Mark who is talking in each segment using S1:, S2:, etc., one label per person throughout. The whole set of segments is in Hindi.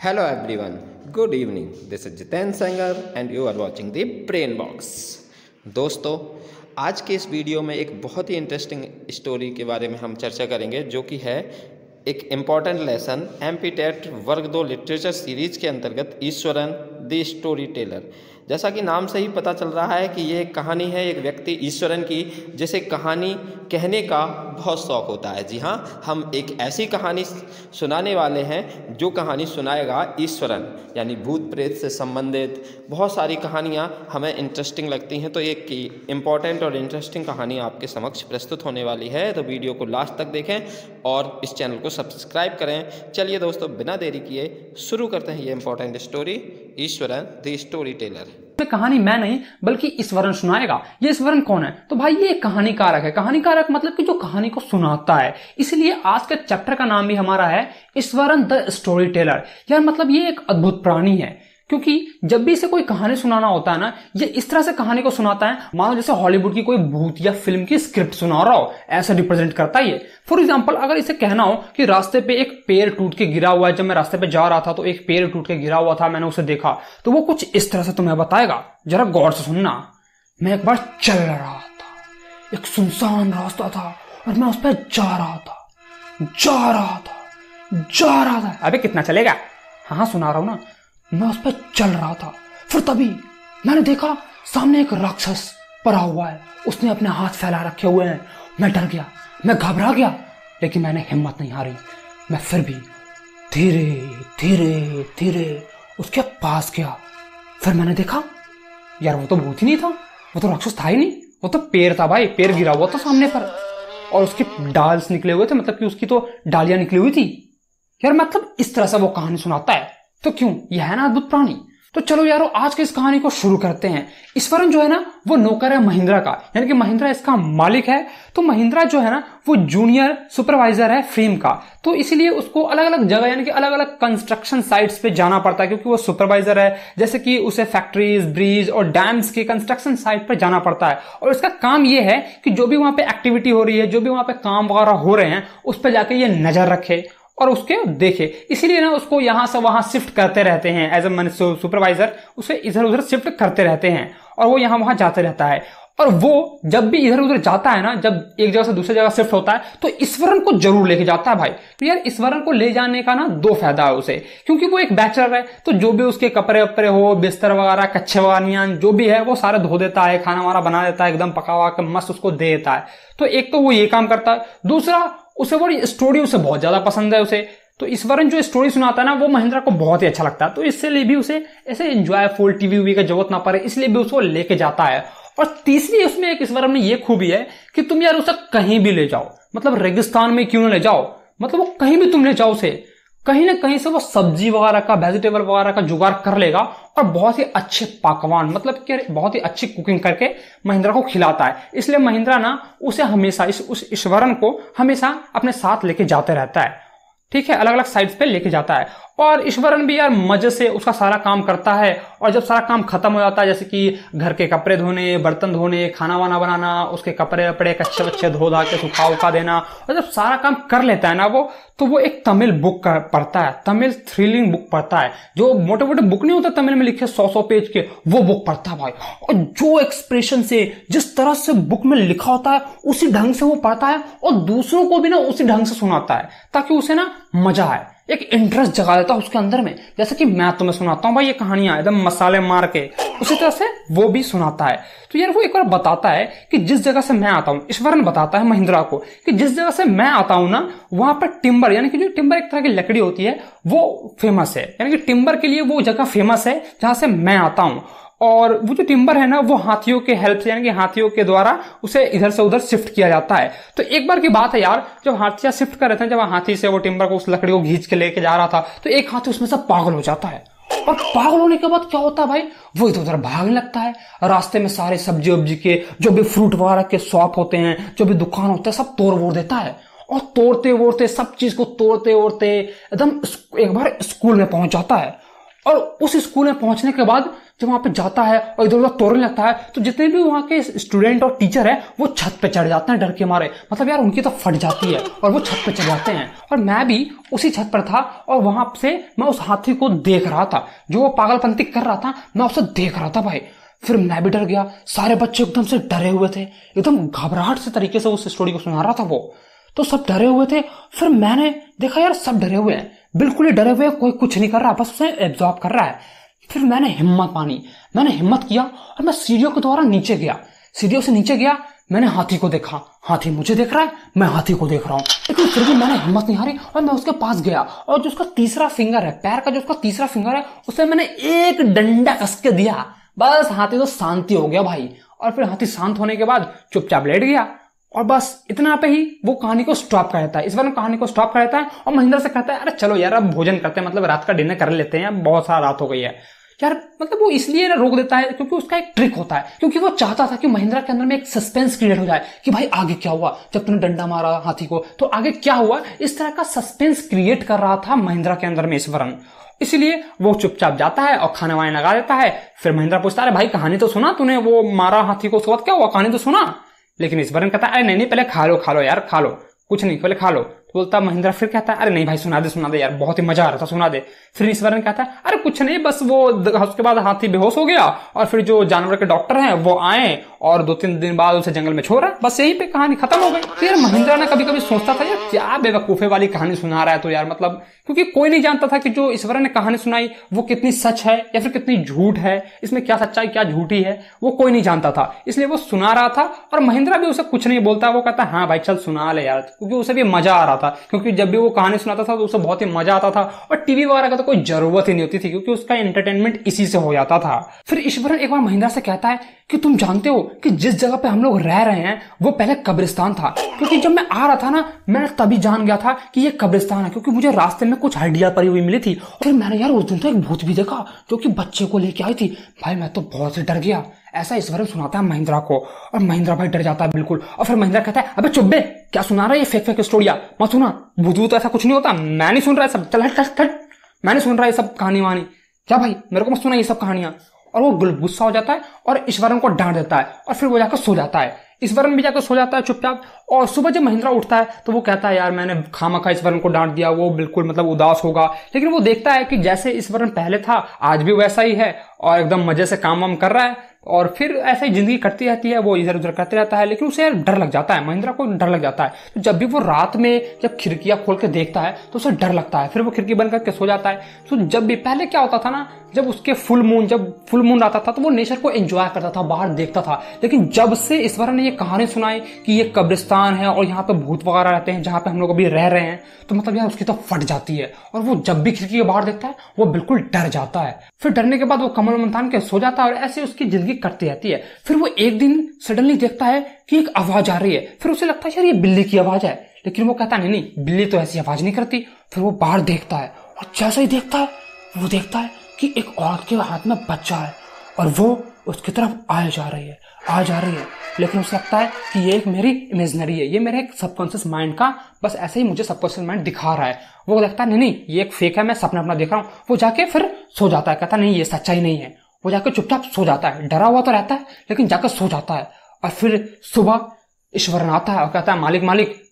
S1: Hello everyone, good evening. This is Jiten Sanger and you are watching the Brain Box. दोस्तों, आज के इस वीडियो में एक बहुत ही इंटरेस्टिंग स्टोरी के बारे में हम चर्चा करेंगे, जो कि है एक इम्पॉर्टेंट लेसन एमपी टेट वर्ग 2 लिटरेचर सीरीज के अंतर्गत ईश्वरन द स्टोरी टेलर। जैसा कि नाम से ही पता चल रहा है कि ये एक कहानी है एक व्यक्ति ईश्वरन की, जिसे कहानी कहने का बहुत शौक़ होता है। जी हाँ, हम एक ऐसी कहानी सुनाने वाले हैं जो कहानी सुनाएगा ईश्वरन, यानी भूत प्रेत से संबंधित बहुत सारी कहानियाँ हमें इंटरेस्टिंग लगती हैं। तो एक इम्पॉर्टेंट और इंटरेस्टिंग कहानी आपके समक्ष प्रस्तुत होने वाली है, तो वीडियो को लास्ट तक देखें और इस चैनल को सब्सक्राइब करें। चलिए दोस्तों, बिना देरी किए शुरू करते हैं ये important story, Eswaran the story teller.
S2: कहानी मैं नहीं बल्कि ईश्वरन सुनाएगा। ये ईश्वरन कौन है? तो भाई ये कहानीकारक है। कहानीकारक मतलब कि जो कहानी को सुनाता है। इसलिए आज के चैप्टर का नाम भी हमारा है ईश्वरन द स्टोरी टेलर। यार मतलब ये एक अद्भुत प्राणी है, क्योंकि जब भी इसे कोई कहानी सुनाना होता है ना, ये इस तरह से कहानी को सुनाता है मानो जैसे हॉलीवुड की कोई भूत या फिल्म की स्क्रिप्ट सुना रहा हो, ऐसा रिप्रेजेंट करता है ये। फॉर एग्जांपल, अगर इसे कहना हो कि रास्ते पे एक पेड़ टूट के गिरा हुआ है, जब मैं रास्ते पे जा रहा था तो एक पेड़ टूट के गिरा हुआ था, मैंने उसे देखा, तो वो कुछ इस तरह से तुम्हें बताएगा। जरा गौर से सुनना। मैं एक बार चल रहा था, एक सुनसान रास्ता था और मैं उस पर जा रहा था। अबे कितना चलेगा? हाँ सुना रहा हूं ना। मैं उस पर चल रहा था, फिर तभी मैंने देखा सामने एक राक्षस पड़ा हुआ है। उसने अपने हाथ फैला रखे हुए हैं। मैं डर गया, मैं घबरा गया, लेकिन मैंने हिम्मत नहीं हारी। मैं फिर भी धीरे धीरे धीरे उसके पास गया। फिर मैंने देखा, यार वो तो भूत ही नहीं था, वो तो राक्षस था ही नहीं, वो तो पेड़ था भाई। पेड़ गिरा हुआ था सामने पर और उसके डाल्स निकले हुए थे, मतलब कि उसकी तो डालियां निकली हुई थी। यार मतलब इस तरह से वो कहानी सुनाता है। तो क्यों, यह है ना अद्भुत प्राणी। तो चलो यारो, आज के इस कहानी को शुरू करते हैं। ईश्वरन जो है ना, वो नौकर है महिंद्रा का, यानी कि महिंद्रा इसका मालिक है। तो महिंद्रा जो है ना, वो जूनियर सुपरवाइजर है फ्रेम का। तो इसीलिए उसको अलग अलग जगह यानी कि अलग अलग कंस्ट्रक्शन साइट्स पे जाना पड़ता है, क्योंकि वो सुपरवाइजर है। जैसे कि उसे फैक्ट्रीज, ब्रिज और डैम्स के कंस्ट्रक्शन साइट पर जाना पड़ता है। और इसका काम ये है कि जो भी वहां पे एक्टिविटी हो रही है, जो भी वहां पे काम वगैरह हो रहे हैं, उस पर जाके ये नजर रखे और उसके देखे। इसीलिए ना उसको यहां से वहां शिफ्ट करते रहते हैं। एज ए सुपरवाइजर उसे इधर उधर शिफ्ट करते रहते हैं और वो यहां वहां जाते रहता है। और वो जब भी इधर उधर जाता है ना, जब एक जगह से दूसरी जगह शिफ्ट होता है, तो ईश्वरन को जरूर लेके जाता है भाई। तो यार ईश्वरन को ले जाने का ना 2 फायदा है उसे, क्योंकि वो एक बैचलर है। तो जो भी उसके कपड़े वपड़े हो, बिस्तर वगैरह, कच्छे वगैरह जो भी है, वो सारे धो देता है, खाना वाना बना देता है, एकदम पका हुआ के मस्त उसको दे देता है। तो एक तो वो ये काम करता है। दूसरा, उसे वो स्टोरी उसे बहुत ज्यादा पसंद है उसे। तो ईश्वरन जो स्टोरी सुनाता है ना, वो महिंद्रा को बहुत ही अच्छा लगता है। तो इसलिए भी उसे ऐसे एंजॉयफुल टीवी वी का जरूरत ना पड़े, इसलिए भी उसको लेके जाता है। और तीसरी उसमें एक ईश्वरन में ये खूबी है कि तुम यार उसे कहीं भी ले जाओ, मतलब रेगिस्तान में क्यों ना ले जाओ, मतलब वो कहीं भी तुम ले जाओ उसे, कहीं ना कहीं से वो सब्जी वगैरह का, वेजिटेबल वगैरह का जुगाड़ कर लेगा और बहुत ही अच्छे पकवान, मतलब कि बहुत ही अच्छी कुकिंग करके महिंद्रा को खिलाता है। इसलिए महिंद्रा ना उसे हमेशा उस ईश्वरन को हमेशा अपने साथ लेके जाते रहता है। ठीक है, अलग अलग साइड्स पे लेके जाता है। और ईश्वरन भी यार मजे से उसका सारा काम करता है। और जब सारा काम खत्म हो जाता है, जैसे कि घर के कपड़े धोने, बर्तन धोने, खाना वाना बनाना, उसके कपड़े वपड़े कच्चे बच्चे धो धा के सुखा उखा देना, और जब सारा काम कर लेता है ना वो, तो वो एक तमिल बुक पढ़ता है, तमिल थ्रिलिंग बुक पढ़ता है। जो मोटे मोटे बुक नहीं होता तमिल में लिखे 100-100 पेज के, वो बुक पढ़ता है भाई। और जो एक्सप्रेशन से, जिस तरह से बुक में लिखा होता है, उसी ढंग से वो पढ़ता है और दूसरों को भी ना उसी ढंग से सुनाता है, ताकि उसे ना मजा आए, एक इंटरेस्ट जगा देता है उसके अंदर में। जैसे कि मैं तुम्हें सुनाता हूं भाई ये कहानियां एकदम मसाले मार के, उसी तरह से वो भी सुनाता है। तो यार वो एक बार बताता है कि जिस जगह से मैं आता हूं, ईश्वरन बताता है महिंद्रा को कि जिस जगह से मैं आता हूं ना, वहां पर टिम्बर, यानी कि जो टिम्बर एक तरह की लकड़ी होती है, वो फेमस है। यानी कि टिम्बर के लिए वो जगह फेमस है जहां से मैं आता हूं। और वो जो टिम्बर है ना, वो हाथियों के हेल्प से, यानी कि हाथियों के द्वारा उसे इधर से उधर शिफ्ट किया जाता है। तो एक बार की बात है यार, जब हाथियां शिफ्ट कर रहे थे, जब हाथी से वो टिम्बर को, उस लकड़ी को खींच के लेके जा रहा था, तो एक हाथी उसमें से पागल हो जाता है। और पागल होने के बाद क्या होता है भाई, वो इधर उधर भागने लगता है। रास्ते में सारे सब्जी वब्जी के जो भी फ्रूट वगैरह के शॉप होते हैं, जो भी दुकान होते हैं, सब तोड़ वोड़ देता है। और तोड़ते वोड़ते, सब चीज को तोड़ते वोड़ते एकदम एक बार स्कूल में पहुंच जाता है। और उस स्कूल में पहुंचने के बाद जब वहां पे जाता है और इधर उधर तोड़ने लगता है तो जितने भी वहां के स्टूडेंट और टीचर है वो छत पे चढ़ जाते हैं डर के मारे। मतलब यार उनकी तो फट जाती है और वो छत पे चढ़ जाते हैं। और मैं भी उसी छत पर था और वहां से मैं उस हाथी को देख रहा था जो वो पागलपंती कर रहा था, मैं उसे देख रहा था भाई। फिर मैं भी डर गया, सारे बच्चे एकदम से डरे हुए थे, एकदम घबराहट से तरीके से उस स्टोरी को सुना रहा था वो, तो सब डरे हुए थे। फिर मैंने देखा यार सब डरे हुए हैं, बिल्कुल ही डरे हुए हैं, कोई कुछ नहीं कर रहा, बस उसे एब्जॉर्ब कर रहा है। फिर मैंने हिम्मत किया और मैं सीढ़ियों के द्वारा नीचे गया, सीढ़ियों से नीचे गया। मैंने हाथी को देखा, हाथी मुझे देख रहा है, मैं हाथी को देख रहा हूं, लेकिन फिर भी मैंने हिम्मत नहीं हारी और मैं उसके पास गया और जो उसका तीसरा फिंगर है, पैर का जो उसका तीसरा फिंगर है, उसे मैंने एक डंडा कस के दिया। बस हाथी तो शांति हो गया भाई। और फिर हाथी शांत होने के बाद चुपचाप लेट गया और बस इतना पे ही वो कहानी को स्टॉप कर देता है। इस बार कहानी को स्टॉप कर देता है और महेंद्र से कहता है अरे चलो यार अब भोजन करते हैं, मतलब रात का डिनर कर लेते हैं, बहुत सारा रात हो गई है यार। मतलब वो इसलिए रोक देता है क्योंकि उसका एक ट्रिक होता है, क्योंकि वो चाहता था कि महेंद्र के अंदर में एक सस्पेंस क्रिएट हो जाए कि भाई आगे क्या हुआ, जब तुमने डंडा मारा हाथी को तो आगे क्या हुआ। इस तरह का सस्पेंस क्रिएट कर रहा था महेंद्र के अंदर में ईश्वरन। इसलिए वो चुपचाप जाता है और खाना वाना लगा देता है। फिर महेंद्र पूछता है भाई कहानी तो सुना तूने, वो मारा हाथी को, उसके बाद क्या हुआ, कहानी तो सुना। लेकिन ईश्वरन कहता है अरे नहीं पहले खा लो यार, खा लो, कुछ नहीं पहले खा लो। तो बोलता महेंद्र, फिर कहता है अरे नहीं भाई सुना दे यार, बहुत ही मजा आ रहा था, सुना दे। फिर ईश्वरन कहता है अरे कुछ नहीं, बस वो उसके बाद हाथी बेहोश हो गया और फिर जो जानवर के डॉक्टर हैं वो आए और 2-3 दिन बाद उसे जंगल में छोड़ा, बस यही पे कहानी खत्म हो गई। तो यार महेंद्र ने कभी कभी सोचता था यार क्या बेवकूफे वाली कहानी सुना रहा है तो यार, मतलब क्योंकि कोई नहीं जानता था कि जो ईश्वरन ने कहानी सुनाई वो कितनी सच है या फिर कितनी झूठ है, इसमें क्या सच्चाई क्या झूठी है वो कोई नहीं जानता था। इसलिए वो सुना रहा था और महेंद्र भी उसे कुछ नहीं बोलता, वो कहता हाँ भाई चल सुना ले यार, क्योंकि उसे भी मजा आ रहा था। क्योंकि जब भी वो कहानी सुनाता था तो उसे बहुत ही मजा आता था और टीवी वगैरह का तो कोई जरूरत ही नहीं होती थी क्योंकि उसका एंटरटेनमेंट इसी से हो जाता था। फिर ईश्वरन एक बार महेंद्र से कहता है कि तुम जानते हो कि जिस जगह पे हम लोग रह रहे हैं वो पहले कब्रिस्तान था, क्योंकि जब मैं आ रहा था ना मैंने तभी जान गया था कि ये कब्रिस्तान है, क्योंकि मुझे रास्ते में कुछ हड्डियां पड़ी हुई मिली थी। फिर मैंने यार उस दिन तो एक भूत भी देखा जो कि बच्चे को लेके आई थी। भाई मैं तो बहुत से डर गया। ऐसा ईश्वरन सुनाता है महेंद्र को और महेंद्र भाई डर जाता है बिल्कुल। और फिर महेंद्र कहता है अबे चुप बे, क्या सुना रहा है ये फेक स्टोरिया, मत सुना, भूत ऐसा कुछ नहीं होता, मैं नहीं सुन रहा है सब, चल हट, मैं नहीं सुन रहा है सब कहानी वानी, क्या भाई मेरे को मत सुना ये सब कहानियां। और वो गुस्सा हो जाता है और ईश्वरन को डांट देता है और फिर वो जाकर सो जाता है। ईश्वरन भी जाकर सो जाता है चुपचाप। और सुबह जब महेंद्र उठता है तो वो कहता है यार मैंने खामखा ईश्वरन को डांट दिया, वो बिल्कुल मतलब उदास होगा। लेकिन वो देखता है कि जैसे ईश्वरन पहले था आज भी वैसा ही है और एकदम मजे से काम वाम कर रहा है और फिर ऐसे ही जिंदगी कटती रहती है, वो इधर उधर करते रहता है। लेकिन उसे यार डर लग जाता है, महेंद्र को डर लग जाता है। तो जब भी वो रात में जब खिड़कियां खोल के देखता है तो उसे डर लगता है, फिर वो खिड़की बंद करके सो जाता है। तो जब भी पहले क्या होता था ना, जब उसके फुल मून आता था तो वो नेचर को एंजॉय करता था, बाहर देखता था। लेकिन जब से ईश्वरन ने ये कहानी सुनाई कि ये कब्रिस्तान है और यहाँ पे भूत वगैरह रहते हैं जहाँ पे हम लोग अभी रह रहे हैं, तो मतलब यार उसकी तो फट जाती है और वो जब भी खिड़की के बाहर देखता है वो बिल्कुल डर जाता है। फिर डरने के बाद वो कमल मंथान के सो जाता है और ऐसे उसकी जिंदगी कटती रहती है। फिर वो एक दिन सडनली देखता है कि एक आवाज आ रही है। फिर उसे लगता है यार ये बिल्ली की आवाज है, लेकिन वो कहता नहीं बिल्ली तो ऐसी आवाज नहीं करती। फिर वो बाहर देखता है और जैसा ही देखता है वो देखता है कि एक औरत के हाथ में बच्चा है और वो उसकी तरफ आ जा रही है। लेकिन उसे लगता है कि ये एक मेरी इमेजिनरी है, ये मेरे एक सबकॉन्शियस माइंड का बस ऐसे ही मुझे सबकॉन्शियस माइंड दिखा रहा है। वो लगता है नहीं ये एक फेक है, मैं सपना अपना देख रहा हूँ। वो जाके फिर सो जाता है, कहता नहीं ये सच्चाई नहीं है। वो जाकर चुपचाप सो जाता है, डरा हुआ तो रहता है लेकिन जाकर सो जाता है। और फिर सुबह ईश्वरन आता है और कहता है मालिक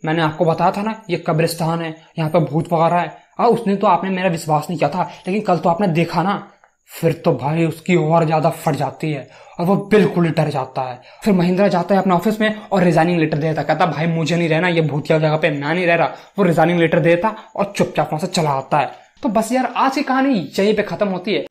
S2: मैंने आपको बताया था ना ये कब्रिस्तान है, यहाँ पे भूत वगैरह है। और उसने तो आपने मेरा विश्वास नहीं किया था, लेकिन कल तो आपने देखा ना। फिर तो भाई उसकी और ज्यादा फट जाती है और वो बिल्कुल डर जाता है। फिर महेंद्र जाता है अपने ऑफिस में और रिजाइनिंग लेटर देता, कहता भाई मुझे नहीं रहना ये भूतिया जगह पे, मैं नहीं रह रहा। वो रिजाइनिंग लेटर देता और चुपचाप वहां से चला आता है। तो बस यार आज की कहानी यहीं पे खत्म होती है।